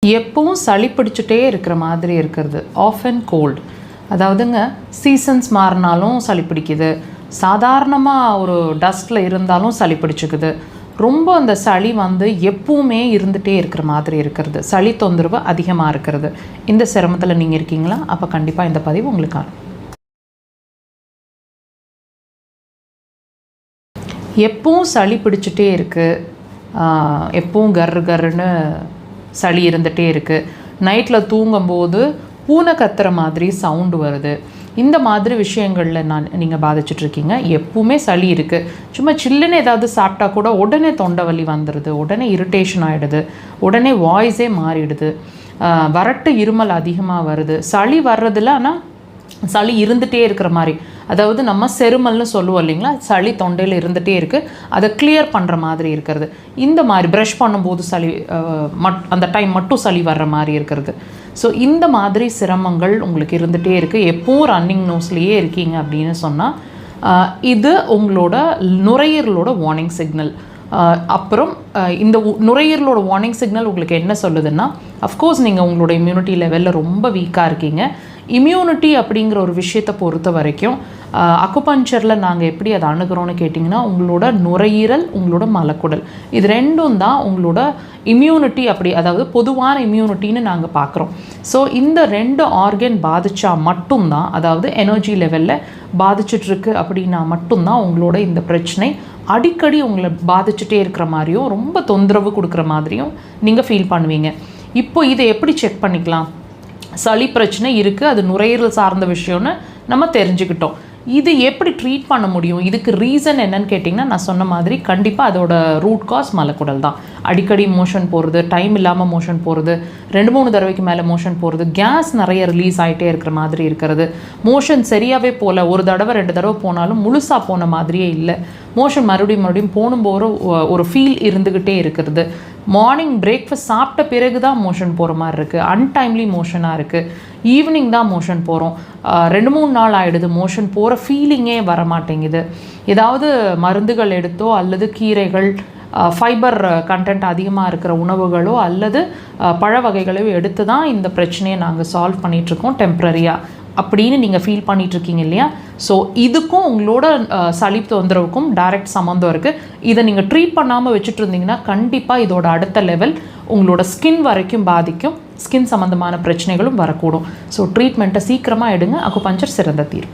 எப்பவும் சளி பிடிச்சிட்டே இருக்கிற மாதிரி இருக்கிறது, ஆஃப் அண்ட் கோல்டு. அதாவதுங்க, சீசன்ஸ் மாறினாலும் சளி பிடிக்குது, சாதாரணமாக ஒரு டஸ்ட்டில் இருந்தாலும் சளி பிடிச்சிக்குது. ரொம்ப அந்த சளி எப்பவுமே இருந்துகிட்டே இருக்கிற மாதிரி இருக்கிறது, சளி தொந்தரவு அதிகமாக இருக்கிறது. இந்த சிரமத்தில் நீங்கள் இருக்கீங்களா? அப்போ கண்டிப்பாக இந்த பதிவு உங்களுக்கான. எப்பவும் சளி பிடிச்சிட்டே இருக்குது, எப்பவும் கர்ரு கர்ருன்னு சளி இருந்துகிட்டே இருக்குது. நைட்டில் தூங்கும்போது பூனை கத்துற மாதிரி சவுண்டு வருது. இந்த மாதிரி விஷயங்களில் நீங்கள் பாதிச்சிட்ருக்கீங்க. எப்பவுமே சளி இருக்குது. சும்மா சில்லுன்னு ஏதாவது சாப்பிட்டா கூட உடனே தொண்டை வலி வந்துடுது, உடனே இரிட்டேஷன் ஆகிடுது, உடனே வாய்ஸே மாறிடுது, வறட்டு இருமல் அதிகமாக வருது. சளி வர்றதில்ல, ஆனால் சளி இருந்துகிட்டே இருக்கிற மாதிரி, அதாவது நம்ம செருமல்னு சொல்லுவோம் இல்லைங்களா, சளி தொண்டையில் இருந்துகிட்டே இருக்குது, அதை கிளியர் பண்ணுற மாதிரி இருக்கிறது. இந்த மாதிரி ப்ரஷ் பண்ணும்போது சளி அந்த டைம் மட்டும் சளி வர்ற மாதிரி இருக்கிறது. ஸோ இந்த மாதிரி சிரமங்கள் உங்களுக்கு இருந்துகிட்டே இருக்குது. எப்பவும் ரன்னிங் நோஸ்லேயே இருக்கீங்க அப்படின்னு சொன்னால் இது உங்களோட நுரையீரலோட வார்னிங் சிக்னல். அப்புறம் இந்த நுரையீரலோட வார்னிங் சிக்னல் உங்களுக்கு என்ன சொல்லுதுன்னா, அஃப்கோர்ஸ் நீங்கள் உங்களோட இம்யூனிட்டி லெவலில் ரொம்ப வீக்காக இருக்கீங்க. இம்யூனிட்டி அப்படிங்கிற ஒரு விஷயத்தை பொறுத்த வரைக்கும் அக்குபஞ்சரில் நாங்கள் எப்படி அதை அணுகிறோன்னு கேட்டிங்கன்னா, உங்களோட நுரையீரல், உங்களோட மலக்குடல், இது ரெண்டும் தான் உங்களோட இம்யூனிட்டி. அதாவது பொதுவான இம்யூனிட்டின்னு நாங்கள் பார்க்குறோம். ஸோ இந்த ரெண்டு ஆர்கன் பாதித்தா மட்டும்தான், அதாவது எனர்ஜி லெவலில் பாதிச்சிட்ருக்கு அப்படின்னா மட்டும்தான் உங்களோட இந்த பிரச்சனை அடிக்கடி உங்களை பாதிச்சுட்டே இருக்கிற மாதிரியும் ரொம்ப தொந்தரவு கொடுக்குற மாதிரியும் நீங்கள் ஃபீல் பண்ணுவீங்க. இப்போ இதை எப்படி செக் பண்ணிக்கலாம்? சளி பிரச்சனை இருக்குது, அது நுரையீரல் சார்ந்த விஷயம்னு நம்ம தெரிஞ்சுக்கிட்டோம். இது எப்படி ட்ரீட் பண்ண முடியும்? இதுக்கு ரீசன் என்னன்னு கேட்டிங்கன்னா, நான் சொன்ன மாதிரி கண்டிப்பாக அதோட ரூட் காஸ் மலக்குடல் தான். அடிக்கடி மோஷன் போகிறது, டைம் இல்லாமல் மோஷன் போகிறது, 2-3 தடவைக்கு மேலே மோஷன் போகிறது, கேஸ் நிறைய ரிலீஸ் ஆகிட்டே இருக்கிற மாதிரி இருக்கிறது, மோஷன் சரியாகவே போகல, 1 தடவை 2 தடவை போனாலும் முழுசாக போன மாதிரியே இல்லை, மோஷன் மறுபடியும் போகும்போது ஒரு ஃபீல் இருந்துக்கிட்டே இருக்கிறது, மார்னிங் பிரேக்ஃபாஸ்ட் சாப்பிட்ட பிறகு தான் மோஷன் போகிற மாதிரி இருக்குது, அன்டைம்லி மோஷனாக இருக்குது, ஈவினிங் தான் மோஷன் போகிறோம், 2-3 நாள் ஆகிடுது, மோஷன் போகிற ஃபீலிங்கே வர மாட்டேங்குது, ஏதாவது மருந்துகள் எடுத்தோ அல்லது கீரைகள், ஃபைபர் கண்டென்ட் அதிகமாக இருக்கிற உணவுகளோ அல்லது பழ வகைகளோ எடுத்து தான் இந்த பிரச்சனையை நாங்கள் சால்வ் பண்ணிகிட்ருக்கோம் டெம்ப்ரரியாக அப்படின்னு நீங்கள் ஃபீல் பண்ணிகிட்ருக்கீங்க இல்லையா? ஸோ இதுக்கும் உங்களோட சளி தொந்தரவுக்கும் டைரக்ட் சம்மந்தம் இருக்குது. இதை நீங்கள் ட்ரீட் பண்ணாமல் வச்சுட்டு இருந்தீங்கன்னா கண்டிப்பாக இதோட அடுத்த லெவல் உங்களோட ஸ்கின் வரைக்கும் பாதிக்கும், ஸ்கின் சம்மந்தமான பிரச்சனைகளும் வரக்கூடும். ஸோ ட்ரீட்மெண்ட்டை சீக்கிரமாக எடுங்க. அக்குபஞ்சர் சிறந்த தீர்வு.